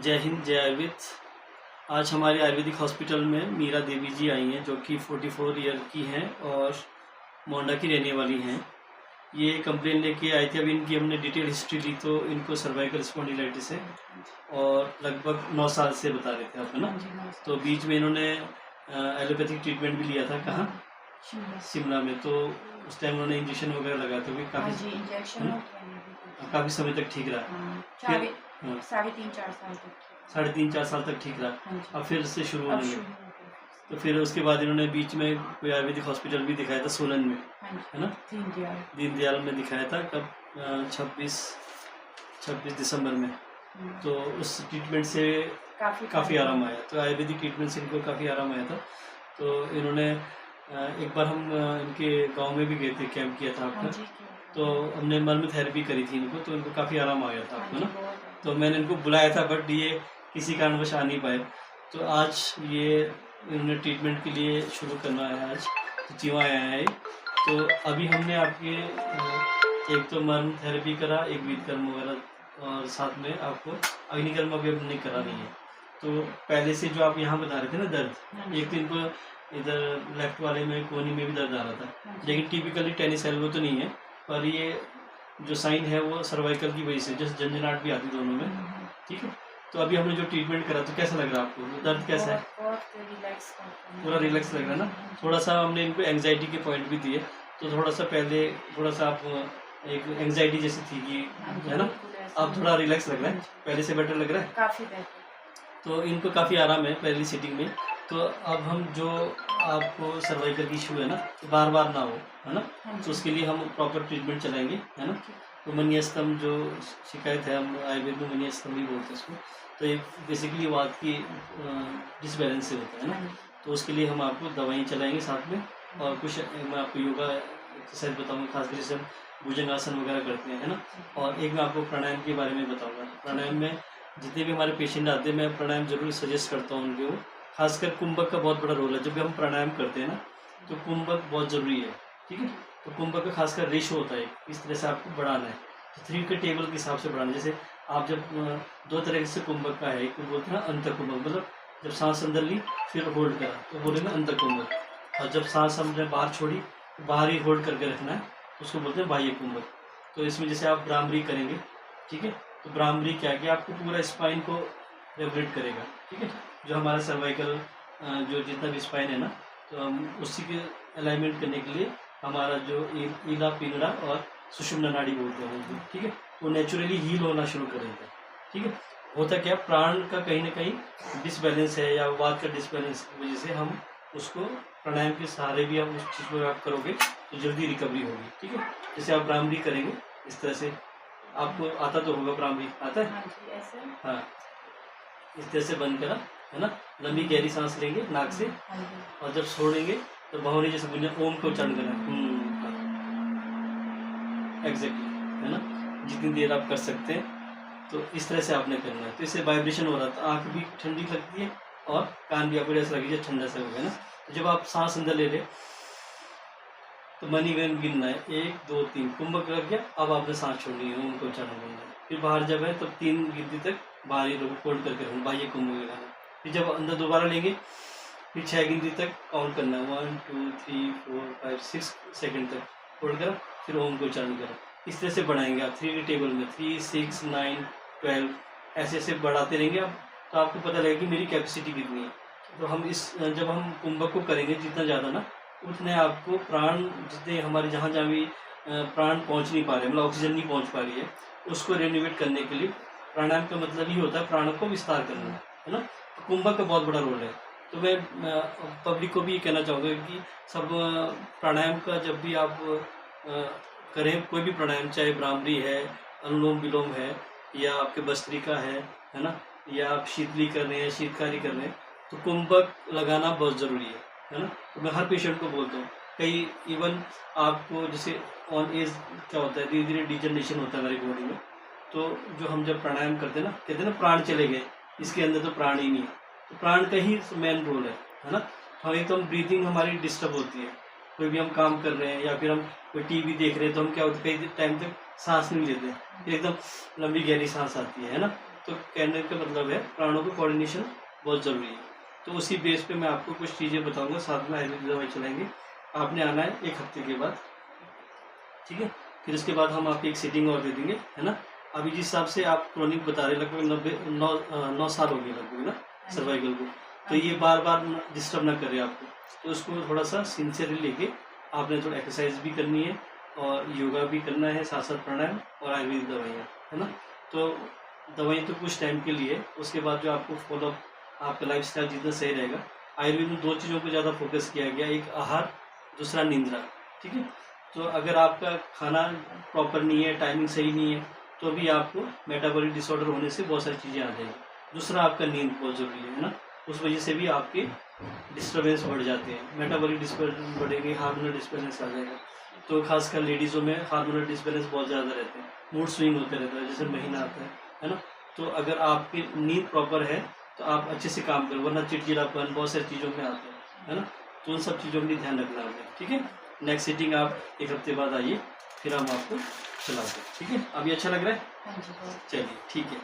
जय हिंद, जय आयुर्वेद। आज हमारे आयुर्वेदिक हॉस्पिटल में मीरा देवी जी आई हैं, जो कि 44 ईयर की हैं और मोंडा की रहने वाली हैं। ये कंप्लेन लेके आई थी। अभी इनकी हमने डिटेल हिस्ट्री ली तो इनको सर्वाइकल स्पॉन्डिलाइटिस है और लगभग 9 साल से बता रहे थे आप, है ना। तो बीच में इन्होंने एलोपैथिक ट्रीटमेंट भी लिया था। कहाँ? शिमला में। तो उस टाइम उन्होंने इंजेक्शन वगैरह लगाए थे, काफ़ी समय तक ठीक रहा। फिर 3.5-4 साल तक ठीक रहा। अब फिर से शुरू होने लगा। तो फिर उसके बाद इन्होंने बीच में कोई आयुर्वेदिक हॉस्पिटल भी दिखाया था सोलन में, है ना, दीनदयाल में दिखाया था। कब? 26 दिसंबर में। तो उस ट्रीटमेंट से काफ़ी आराम आया। तो आयुर्वेदिक ट्रीटमेंट से इनको काफ़ी आराम आया था। तो इन्होंने एक बार हम इनके गांव में भी गए थे, कैंप किया था आपका। तो हमने मर्म थेरेपी करी थी इनको, तो इनको काफ़ी आराम आ गया था आपको ना। तो मैंने इनको बुलाया था, बट ये किसी कारणवश आ नहीं पाए। तो आज ये इन्होंने ट्रीटमेंट के लिए शुरू करना है। आज तो चिवा आया है। तो अभी हमने आपके एक तो मर्म थेरेपी करा, एक वीतकर्म वगैरह, और साथ में आपको अग्निकर्म अभी हमने करानी है। तो पहले से जो आप यहाँ बता रहे थे ना दर्द, एक तो इनको इधर लेफ्ट वाले में कोहनी में भी दर्द आ रहा था, लेकिन टिपिकली टेनिस एल्बो तो नहीं है, पर ये जो साइन है वो सर्वाइकल की वजह से जैसे झंझनाहट भी आती दोनों में। ठीक है। तो अभी हमने जो ट्रीटमेंट करा, तो कैसा लग रहा है आपको? दर्द कैसा है? पूरा रिलैक्स लग रहा है ना। थोड़ा सा हमने इनको एंग्जाइटी के पॉइंट भी दिए, तो थोड़ा सा पहले थोड़ा सा आप एक एंग्जाइटी जैसी थी कि, है ना, अब थोड़ा रिलैक्स लग रहा है, पहले से बेटर लग रहा है, काफ़ी बेटर। तो इनको काफ़ी आराम है पहली सीटिंग में। तो अब हम जो आपको सर्वाइकल की इशू है ना, तो बार बार ना हो, है ना, तो उसके लिए हम प्रॉपर ट्रीटमेंट चलाएंगे, है ना। तो मनियस्तम जो शिकायत है, हम आयुर्वेद में मनियस्तम भी बोलते हैं उसको। तो ये बेसिकली बात की डिसबैलेंस से होता है ना। तो उसके लिए हम आपको दवाई चलाएंगे साथ में, और कुछ मैं आपको योगा एक्सरसाइज बताऊँगा, खासकर जैसे हम भुजंगासन वगैरह करते हैं, है ना। और एक मैं आपको प्राणायाम के बारे में बताऊँगा। प्राणायाम में जितने भी हमारे पेशेंट आते हैं, मैं प्राणायाम जरूर सजेस्ट करता हूँ उनको। खासकर कुंभक का बहुत बड़ा रोल है। जब भी हम प्राणायाम करते हैं ना, तो कुंभक बहुत ज़रूरी है। ठीक है। तो कुंभक का खासकर रेशो होता है, इस तरह से आपको बढ़ाना है। तो 3 के टेबल के हिसाब से बढ़ाना है। जैसे आप जब 2 तरह से कुंभक का है, एक बोलते हैं ना अंतर कुंभक, मतलब जब सांस अंदर ली फिर होल्ड करा, तो बोलेंगे अंतर कुंभक। और जब सांस हमने बाहर छोड़ी, बाहर ही होल्ड करके रखना है, उसको बोलते हैं बाह्य कुंभक। तो इसमें जैसे आप भ्रामरी करेंगे, ठीक है, तो भ्रामरी क्या है कि आपको पूरा स्पाइन को रेगुलेट करेगा। ठीक है। जो हमारा सर्वाइकल जो जितना भी स्पाइन है ना, तो हम उसी के अलाइनमेंट करने के लिए हमारा जो ईला पिंगड़ा और सुषुम्ना नाड़ी बोलते हैं उनको, ठीक है, वो नेचुरली हील होना शुरू करेगा। ठीक है। होता क्या, प्राण का कहीं ना कहीं डिसबैलेंस है, या वात का डिसबैलेंस की वजह से हम उसको प्राणायाम के सहारे भी हम उस चीज़ को आप करोगे तो जल्दी रिकवरी होगी। ठीक है। जैसे आप भ्रामरी करेंगे इस तरह से, आपको आता तो होगा भ्रामरी, आता है? हाँ, इस तरह से बंद करा, है ना, लंबी गहरी सांस लेंगे नाक से, और जब छोड़ेंगे तो बहुरी जैसे बोलने ओम को उच्चारण करना। एग्जैक्टली, है ना, जितनी देर आप कर सकते हैं, तो इस तरह से आपने करना है। तो इससे वाइब्रेशन हो रहा था, आँख भी ठंडी लगती है और कान भी आपको ऐसा लगेगा ठंडा से हो गया ना। तो जब आप सांस अंदर ले ले तो मनी गिनना है, 1 2 3, कुंभक लग गया, अब आपने सांस छोड़नी है, ओम को उच्चारण करना है। फिर बाहर जब है तब 3 गिनती तक बाहर ही होल्ड करके रखना, बाह्य कुंभक लगाना। फिर जब अंदर दोबारा लेंगे, फिर 6 गिनती तक काउंट करना है, 1 2 3 4 5 6 सेकंड तक होल्ड करा, फिर ओम को उच्चारण करा। इस तरह से बढ़ाएंगे आप 3 के टेबल में, 3 6 9 12, ऐसे ऐसे बढ़ाते रहेंगे आप, तो आपको पता लगेगा कि मेरी कैपेसिटी कितनी है। तो हम जब हम कुंभक को करेंगे जितना ज़्यादा ना, उतने आपको प्राण, जितने हमारे जहाँ जहाँ भी प्राण पहुँच नहीं पा रहे, मतलब ऑक्सीजन नहीं पहुँच पा रही है, उसको रेनोवेट करने के लिए प्राणायाम का मतलब ही होता है प्राणों को विस्तार करना, है ना। तो कुंभक का बहुत बड़ा रोल है। तो मैं पब्लिक को भी ये कहना चाहूँगा कि सब प्राणायाम का जब भी आप करें, कोई भी प्राणायाम, चाहे भ्रामरी है, अनुलोम विलोम है, या आपके भस्त्रिका है ना, या आप शीतली कर रहे हैं, शीतकारी कर रहे हैं, तो कुंभक लगाना बहुत ज़रूरी है ना। तो मैं हर पेशेंट को बोलता हूँ। कई इवन आपको जैसे ऑन एज क्या होता है, धीरे धीरे डिजनरेशन होता है हमारी बॉडी में। तो जो हम जब प्राणायाम करते हैं ना, कहते हैं ना प्राण चले गए, इसके अंदर तो प्राण ही नहीं है। तो प्राण का ही मेन रोल है ना। हम एकदम ब्रीथिंग हमारी डिस्टर्ब होती है, कोई भी हम काम कर रहे हैं या फिर हम कोई टीवी देख रहे हैं, तो हम क्या होता है, कई टाइम तक सांस नहीं लेते, फिर एकदम लंबी गहरी सांस आती है ना। तो कहने का मतलब है प्राणों का कोऑर्डिनेशन बहुत ज़रूरी है। तो उसी बेस पे मैं आपको कुछ चीज़ें बताऊंगा, साथ में आयुर्वेदिक दवाई चलाएंगे। आपने आना है 1 हफ्ते के बाद, ठीक है। फिर उसके बाद हम आपको एक सीटिंग और दे देंगे, है ना। अभी जिस हिसाब से आप क्रोनिक बता रहे लगभग 9 साल हो गए लगभग ना सर्वाइकल को, तो ये बार बार डिस्टर्ब ना करे आपको, तो उसको थोड़ा सा सिंसियरली लेके आपने थोड़ा एक्सरसाइज भी करनी है और योगा भी करना है, साथ साथ प्राणायाम और आयुर्वेदिक दवाइयाँ, है ना। तो दवाई तो कुछ टाइम के लिए, उसके बाद जो आपको फॉलो आपका लाइफ स्टाइल जितना सही रहेगा। आयुर्वेद में 2 चीज़ों को ज़्यादा फोकस किया गया, एक आहार, दूसरा निंद्रा, ठीक है। तो अगर आपका खाना प्रॉपर नहीं है, टाइमिंग सही नहीं है, तो भी आपको मेटाबॉलिक डिसऑर्डर होने से बहुत सारी चीज़ें आ जाएंगी। दूसरा आपका नींद बहुत ज़रूरी है ना, उस वजह से भी आपके डिस्टर्बेंस बढ़ जाते हैं, मेटाबॉलिक डिस्टर्बेंस बढ़ेंगे, हार्मोनल डिस्टर्बेंस आ जाएगा। तो खासकर लेडीज़ों में हार्मोनल डिस्टर्बेंस बहुत ज़्यादा रहते हैं, मूड स्विंग होते रहता है, जैसे महीना आता है ना। तो अगर आपकी नींद प्रॉपर है तो आप अच्छे से काम करो, वरना चिड़चिड़ापन बहुत सारी चीज़ों में आता है ना। तो उन सब चीज़ों के लिए ध्यान रखना है, ठीक है। नेक्स्ट सीटिंग आप 1 हफ्ते बाद आइए, फिर हम आपको चलाते हैं, ठीक है। अभी अच्छा लग रहा है? हाँ जी। चलिए ठीक है।